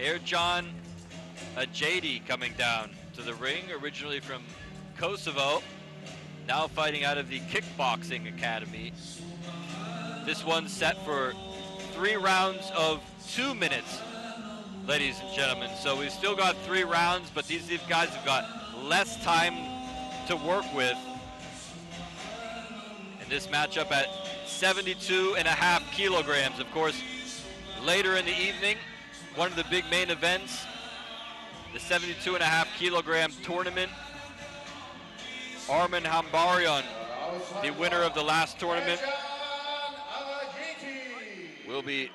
Ercan Ajedi coming down to the ring, originally from Kosovo, now fighting out of the Kickboxing Academy. This one's set for 3 rounds of 2 minutes, ladies and gentlemen. So we've still got 3 rounds, but these guys have got less time to work with. And this matchup at 72.5 kilograms. Of course, later in the evening, one of the big main events, the 72.5 kilogram tournament. Arman Hambaryan, the winner of the last tournament, will be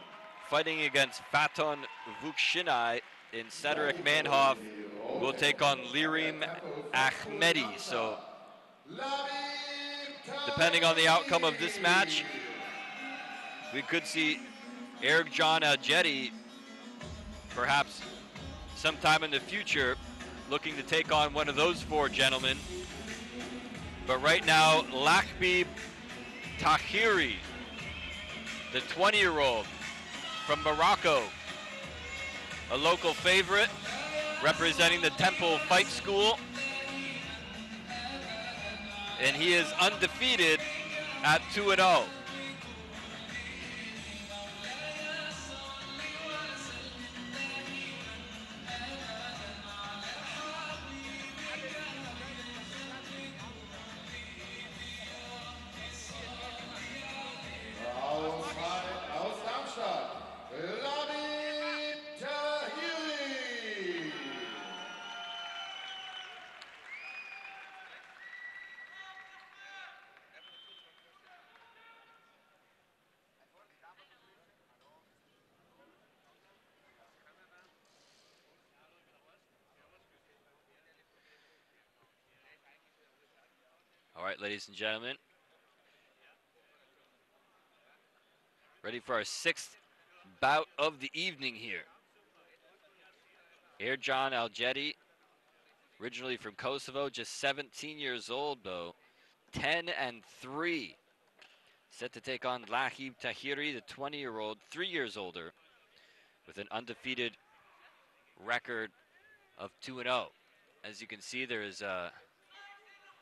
fighting against Faton Vukshinai, in Cedric Manhoff will take on Lirim Ahmedi. So depending on the outcome of this match, we could see Ercan Ajedi perhaps sometime in the future looking to take on one of those 4 gentlemen. But right now, Lakhbib Tahiri, the 20-year-old from Morocco, a local favorite representing the Temple Fight School. And he is undefeated at 2-0. All right, ladies and gentlemen, ready for our 6th bout of the evening here. Ercan Ajedi, originally from Kosovo, just 17 years old though, 10-3. Set to take on Lakhbib Tahiri, the 20-year-old, 3 years older, with an undefeated record of 2-0. As you can see, there is a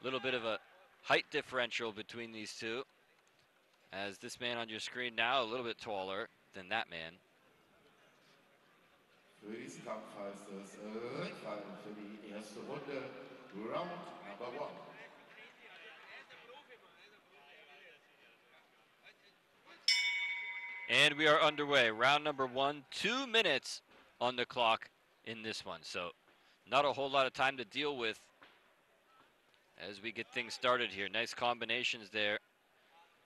little bit of a height differential between these two, as this man on your screen now a little bit taller than that man. Für diesen Kampf heißt es Ringfallen für die erste Runde, Round number 1. And we are underway. Round number 1, 2 minutes on the clock in this one. So not a whole lot of time to deal with as we get things started here. Nice combinations there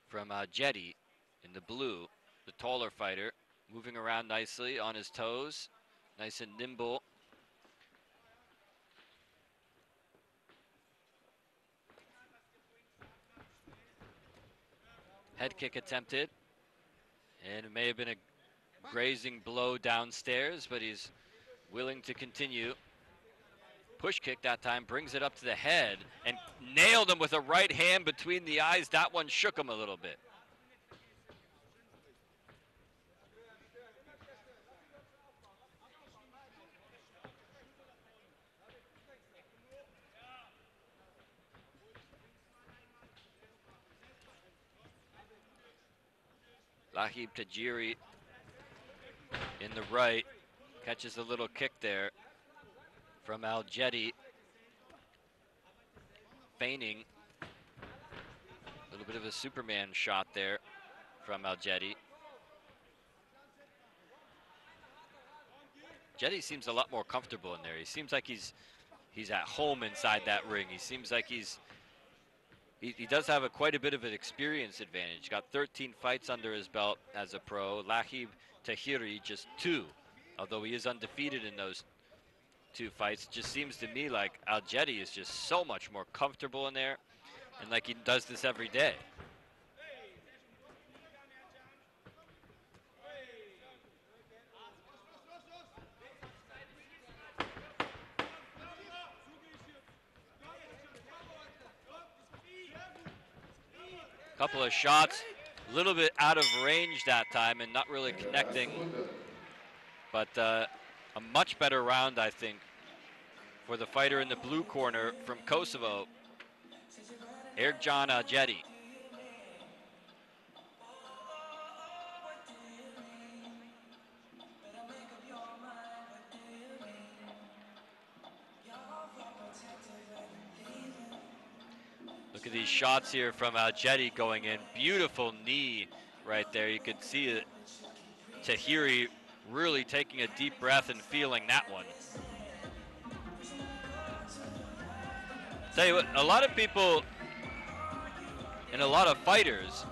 from Ajedi in the blue, the taller fighter, moving around nicely on his toes, nice and nimble. Head kick attempted, and it may have been a grazing blow downstairs, but he's willing to continue. Push kick that time, brings it up to the head, and nailed him with a right hand between the eyes. That one shook him a little bit. Lakhbib Tahiri in the right, catches a little kick there from Ajedi, feigning a little bit of a Superman shot there from Ajedi. Ajedi seems a lot more comfortable in there. He seems like he's at home inside that ring. He seems like he does have quite a bit of an experience advantage. Got 13 fights under his belt as a pro. Lakhbib Tahiri just 2, although he is undefeated in those 2 fights. It just seems to me like Ajedi is just so much more comfortable in there, and like he does this every day. Couple of shots, a little bit out of range that time and not really connecting. But a much better round, I think, for the fighter in the blue corner from Kosovo, Ercan Ajeti. Look at these shots here from Ajeti going in. Beautiful knee right there. You could see it. Tahiri really taking a deep breath and feeling that one. Tell you what, a lot of people and a lot of fighters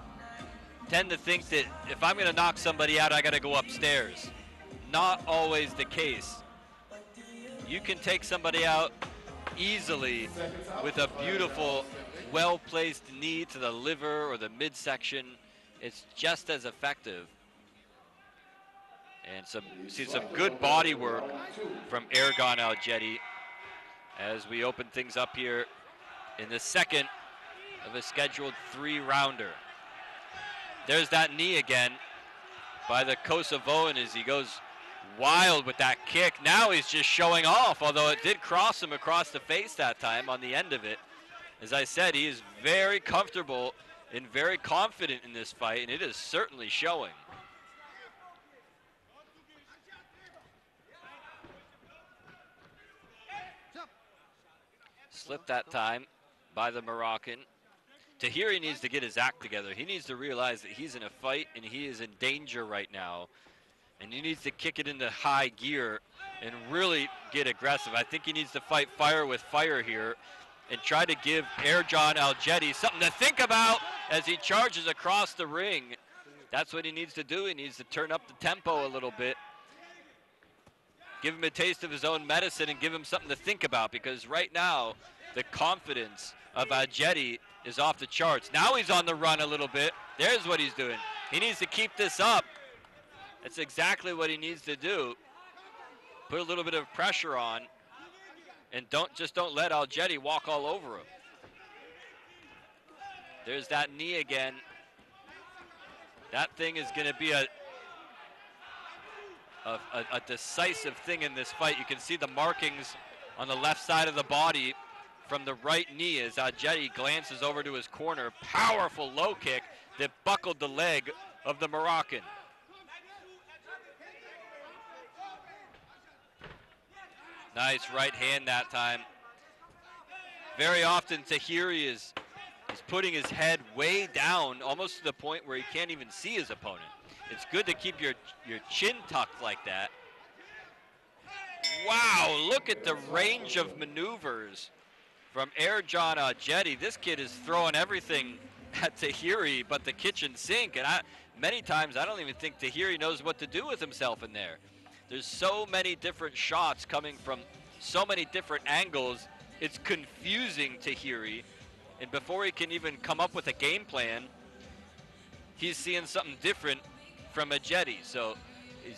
tend to think that if I'm going to knock somebody out, I got to go upstairs. Not always the case. You can take somebody out easily with a beautiful, well-placed knee to the liver or the midsection. It's just as effective. And see some good body work from Ercan Ajeti as we open things up here in the second of a scheduled 3-rounder. There's that knee again by the Kosovoan as he goes wild with that kick. Now he's just showing off, although it did cross him across the face that time on the end of it. As I said, he is very comfortable and very confident in this fight, and it is certainly showing. Slipped that time by the Moroccan. Tahiri needs to get his act together. He needs to realize that he's in a fight and he is in danger right now. And he needs to kick it into high gear and really get aggressive. I think he needs to fight fire with fire here and try to give Ercan Ajeti something to think about as he charges across the ring. That's what he needs to do. He needs to turn up the tempo a little bit. Give him a taste of his own medicine and give him something to think about, because right now the confidence of Ajeti is off the charts. Now he's on the run a little bit. There's what he's doing. He needs to keep this up. That's exactly what he needs to do. Put a little bit of pressure on and don't let Ajeti walk all over him. There's that knee again. That thing is going to be a decisive thing in this fight. You can see the markings on the left side of the body from the right knee as Ajeti glances over to his corner. Powerful low kick that buckled the leg of the Moroccan. Nice right hand that time. Very often Tahiri is putting his head way down, almost to the point where he can't even see his opponent. It's good to keep your chin tucked like that. Wow, look at the range of maneuvers from Ercan Ajeti. This kid is throwing everything at Tahiri but the kitchen sink, and many times I don't even think Tahiri knows what to do with himself in there. There's so many different shots coming from so many different angles. It's confusing Tahiri, and before he can even come up with a game plan, he's seeing something different from Ajeti. So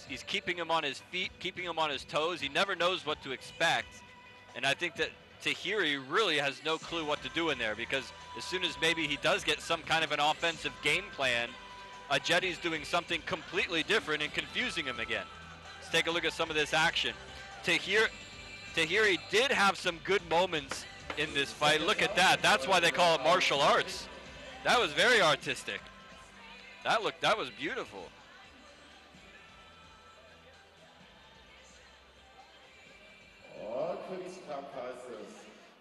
he's keeping him on his feet, keeping him on his toes. He never knows what to expect, and I think that Tahiri really has no clue what to do in there, because as soon as maybe he does get some kind of an offensive game plan, Ajeti's doing something completely different and confusing him again. Let's take a look at some of this action. Tahiri did have some good moments in this fight. Look at that. That's why they call it martial arts. That was very artistic. That was beautiful.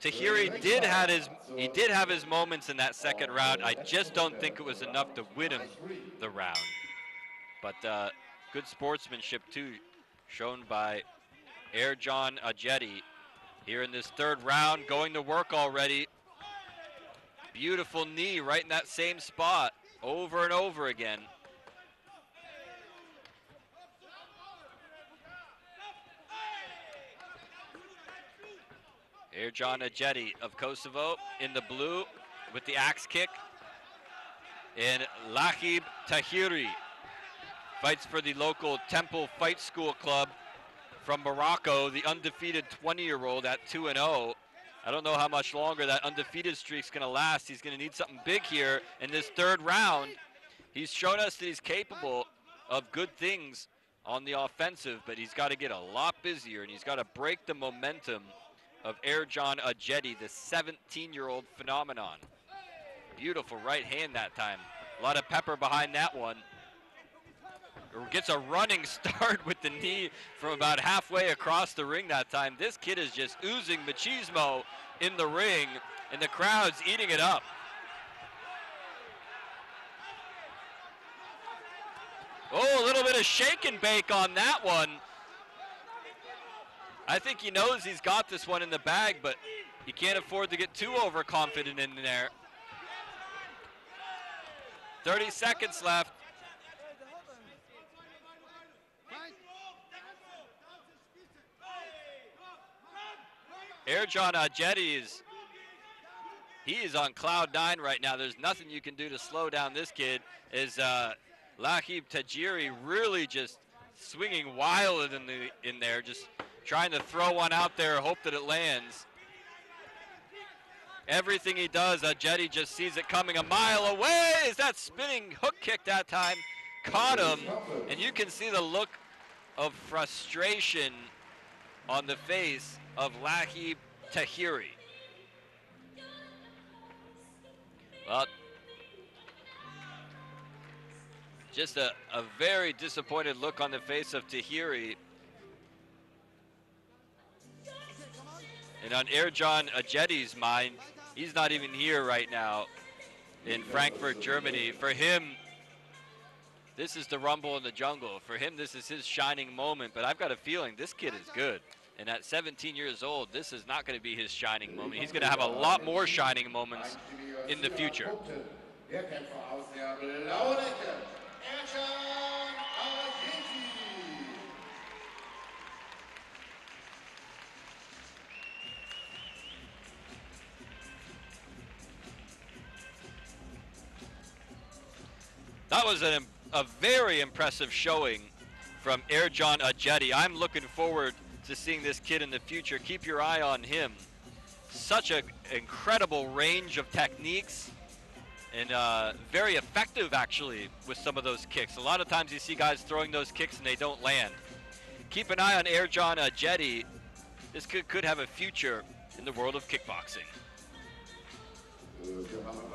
Tahiri did have his moments in that second round. I just don't think it was enough to win him the round. But good sportsmanship too, shown by Ercan Ajeti here in this third round, going to work already. Beautiful knee right in that same spot over and over again. Ercan Ajeti of Kosovo in the blue with the axe kick. And Lakhib Tahiri fights for the local Temple Fight School Club from Morocco, the undefeated 20-year-old at 2-0. I don't know how much longer that undefeated streak's going to last. He's going to need something big here in this third round. He's shown us that he's capable of good things on the offensive, but he's got to get a lot busier, and he's got to break the momentum of Ercan Ajeti, the 17-year-old phenomenon. Beautiful right hand that time. A lot of pepper behind that one. Gets a running start with the knee from about halfway across the ring that time. This kid is just oozing machismo in the ring, and the crowd's eating it up. Oh, a little bit of shake and bake on that one. I think he knows he's got this one in the bag, but he can't afford to get too overconfident in there. 30 seconds left. Ercan Ajeti he is on cloud 9 right now. There's nothing you can do to slow down this kid. As Lakhib Tajiri really just swinging wild in there, just trying to throw one out there, hope that it lands. Everything he does, Ajeti just sees it coming a mile away. Is that spinning hook kick that time? Caught him, and you can see the look of frustration on the face of Lakhib Tahiri. Well, just a very disappointed look on the face of Tahiri. And on Ercan Ajeti's mind, he's not even here right now in Frankfurt, Germany. For him, this is the Rumble in the Jungle. For him, this is his shining moment. But I've got a feeling this kid is good. And at 17 years old, this is not going to be his shining moment. He's going to have a lot more shining moments in the future. That was a very impressive showing from Ercan Ajeti. I'm looking forward to seeing this kid in the future. Keep your eye on him. Such an incredible range of techniques, and very effective actually with some of those kicks. A lot of times you see guys throwing those kicks and they don't land. Keep an eye on Ercan Ajeti. This kid could have a future in the world of kickboxing.